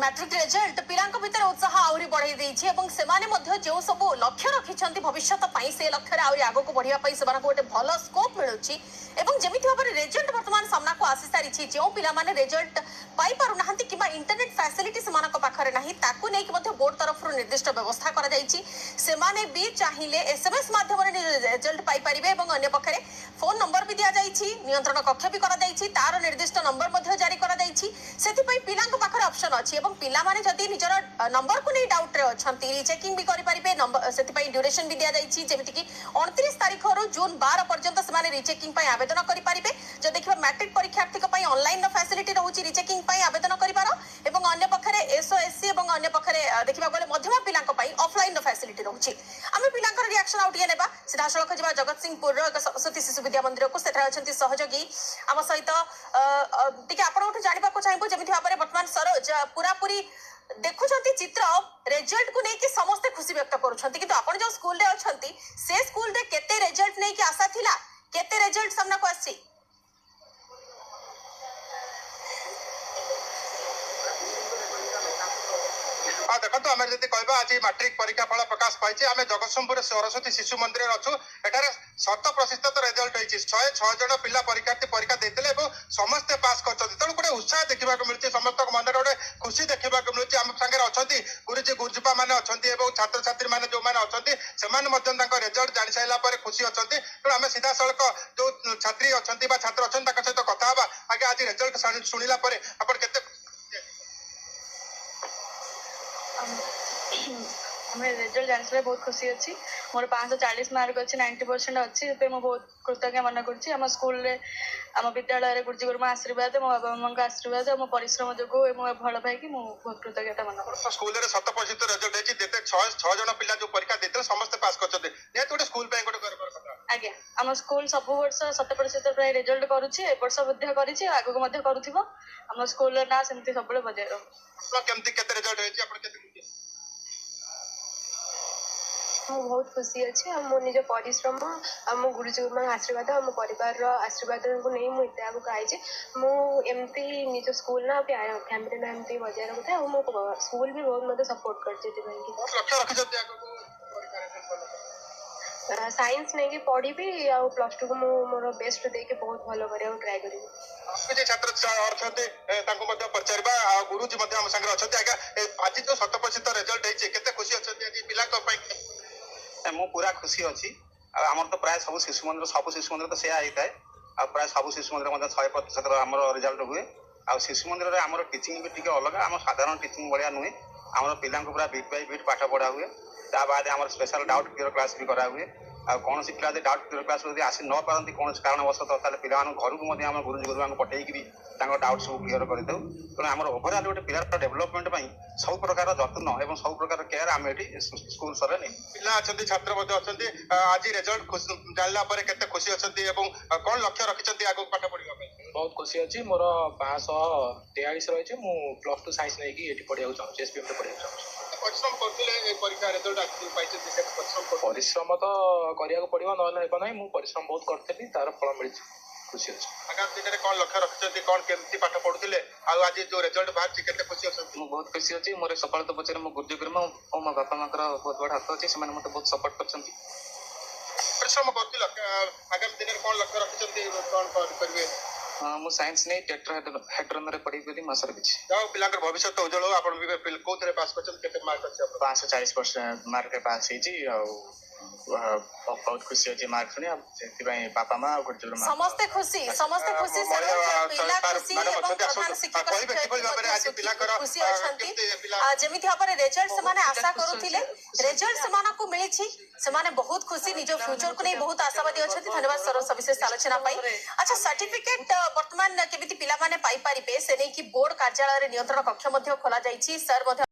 matric result पिलांक भितर उत्साह आउरी बढ़ाई देछि एवं सेमाने मध्ये जो सब लक्ष्य रखिछन्ति भविष्यत पई से लक्ष्य रे आउरी आगो को बढ़िया पई सेमान को गोटे भलो स्कोप मिलुछि एवं जेमिति भाबरे रिजल्ट वर्तमान सामना को आसी सारिछि जो पिला माने रिजल्ट पाई पारु नाहंती किबा इंटरनेट फैसिलिटी सेमान को पाखरे नाही ताकू नै कि मध्ये बोर्ड तरफ रु निर्दिष्ट व्यवस्था करा जाइछि सेमाने भी चाहिए एसएमएस माध्यम रे रिजल्ट पाई परिबे एवं अन्य पखरे फोन नंबर भी दिया जाइछि नियंत्रण कक्ष भी करा जाइछि तार निर्दिष्ट नंबर मध्ये जारी करा जाइछि सेति पई पिलांक पाखरे ऑप्शन अछि एवं पिला माने जदी निजर नंबर को नै डाउट रे अछंती रीचेकिंग भी करि परिबे नंबर सेति पई ड्यूरेशन भी दिया जाइछि जेमिति कि 29 तारिख रु जून 12 पर्यंत सेमाने रीचेकिंग पई आवेदन करि परिबे जो देखिबा मैट्रिक परीक्षार्थी को पई ऑनलाइन रो फैसिलिटी रहउछि रीचेकिंग पई आवेदन करिबार एवं अन्य पखरे एसओएससी एवं अन्य पखरे देखिबा गले मध्यमा पिलांक पई ऑफलाइन रो फैसिलिटी रहउछि आमे पिलांक रिएक्शन आउटिए नेबा सीधा सड़क जिबा जगतसिंहपुर रो एक सरस्वती शिशु विद्या मंदिर को सेठा अछंती सहयोगी आम सहित टिके आपण उठु जानिबा को चाहबो जेमिति भाबरे वर्तमान सरोज पूरा पूरी देखुछंती चित्र रिजल्ट को नै कि समस्त खुशी व्यक्त करूछंती किंतु आपण जो स्कूल रे अछंती से स्कूल रे केते रिजल्ट नै कि आशा थिला केते रिजल्ट सामना को आसी देखो आम जब कह आज मैट्रिक परीक्षा फल प्रकाश पाई आम जगतसिंहपुर सरस्वती शिशु मंदिर अच्छु एठार 100% रिजल्ट होती 106 जन पिला परीक्षार्थी परीक्षा देते समस्ते पास कर तेणु गोटे उत्साह देखा मिलती समस्त मन गोटे खुशी देखा मिलती आम सागर अच्छा गुरुजी गुरुजूपा मैंने अच्छा छात्र छात्री मैंने जो मैंने अच्छा रिजल्ट जानी सारापर खुशी अच्छा तेणु आम सीधा सड़क जो छात्री अच्छा छात्र अच्छा सहित कथा आगे आज रिजल्ट शुणिला आप हमें रिजल्ट जाने बहुत खुशी अच्छी मोर 540 मार्क अच्छी 90% अच्छी मुझे बहुत कृतज्ञ मन कर स्कूल आम विद्यालय गुरुजी गुरुमा आशीर्वाद मो बाबा मामा आशीर्वाद मो परिश्रम जो भल पाई बहुत कृतज्ञता मन कर स्कूल 100% रिजल्ट है देते 6 जन पिला जो परीक्षा देते समस्त पास करछते ने गोटे स्कूल पे गोटे गर्वर कथा आज्ञा आम स्कूल सब वर्ष 100% प्राय रिजल्ट करूछि ए वर्ष मध्य करिछि आगु मध्य करूथिबो आम स्कूल ना सेमति सबले बजाय रहो केमति केते रिजल्ट होइछि आपण केते बहुत खुशी अच्छे मो निज परिश्रम मो गुरुजी गुरुमा आशीर्वाद मो परिवार आशीर्वाद को नहीं मुझे आगे आई मुझे निज स्कूल ना फैमिली ना एमती बजाय रखुए और मो स्कूल भी बहुत मतलब सपोर्ट कर साइंस नहीं पढ़ी प्लस टू को मोर बेस्ट देके बहुत भल कर ट्राए करी छात्र पचारा गुरुजी आज जो 100% रिजल्ट है खुशी अच्छा मु पूरा खुशी अच्छी आमर तो प्राय सब शिशु मंदिर तो सेया होता है प्राय सब शिशु मंदिर 100% आम रिजल्ट हुए आ शिशु मंदिर आम टीचिंग भी टी अलग आम साधारण टीचिंग भाया नुहे आम पिला पूरा बिट बाय बिट पाठ पढ़ा हुए बाद आम स्पेशल डाउट क्लियर क्लास भी करा हुए आ कौन पिला डाउट क्लियर क्लास आसी न पारती कौन कारणवशतः पिला घर को गुरुजी गुरुमा पठेकी डाउट सब क्लियर कर दे तेणु आम ओभरअल गोटे पिलार डेभलपमेंट सब प्रकार जत्न और सब प्रकार केयर आम ये स्कूल सर नहीं पिला अच्छा छात्र अच्छा आज रिजल्ट जानला केते खुशी अच्छा कौन लक्ष्य रखिंट आगे पाठ पढ़ा बहुत खुशी अच्छी मोर 543 रही मु प्लस 2 साइंस नहीं ये पढ़ा चाहूँ एसपीएम पढ़ा चाहूँ परिश्रम करते परीक्षा रिजल्ट परिश्रम तो करिया पड़ो ना मु परिश्रम बहुत करी तार फल मिली खुशी अच्छी आगामी दिन में कौन लक्ष्य रखिंट कौन केमती पाठ पढ़ुले आज जो रिजल्ट बाहर केते खुशी अच्छा बहुत खुशी अच्छी मोर सकाल तो पचारे मो गुरुजी गुरुमा और मो बापा माँ बहुत बड़ा हाथ अच्छे से मत बहुत सपोर्ट कर परिश्रम कर आगामी दिन में कौन लक्ष्य रखिंट कौन करेंगे हाँ मु साइंस नहीं ट्रैक्टर हेड्रोन रे पढ़ी बोली मासर बिछि जाओ पिला भविष्य उज्जवल हो आपण भी कोथरे पास करछन केते मार्क अछि 540% मार्क रे पास हेछि बहुत खुशी अछि मार्क सुनी सेति बापा माँ और गुरुजी माँ समस्त खुशी पिला खुशी एवं प्रधान शिक्षक खुशी अछंती जेमिति भाबरे रिजल्ट समाने आशा करूथिले रिजल्ट समान को मिलिछि समाने बहुत खुशी निज फ्यूचर को नहीं बहुत आशावादी अछंती धन्यवाद सर सविशेष आलोचना पाई अच्छा सर्टिफिकेट वर्तमान केमिति पिला माने पाई परिबे से नै कि बोर्ड कार्यालय रे नियंत्रण कक्ष मध्ये खोला जाईछि सर मध्ये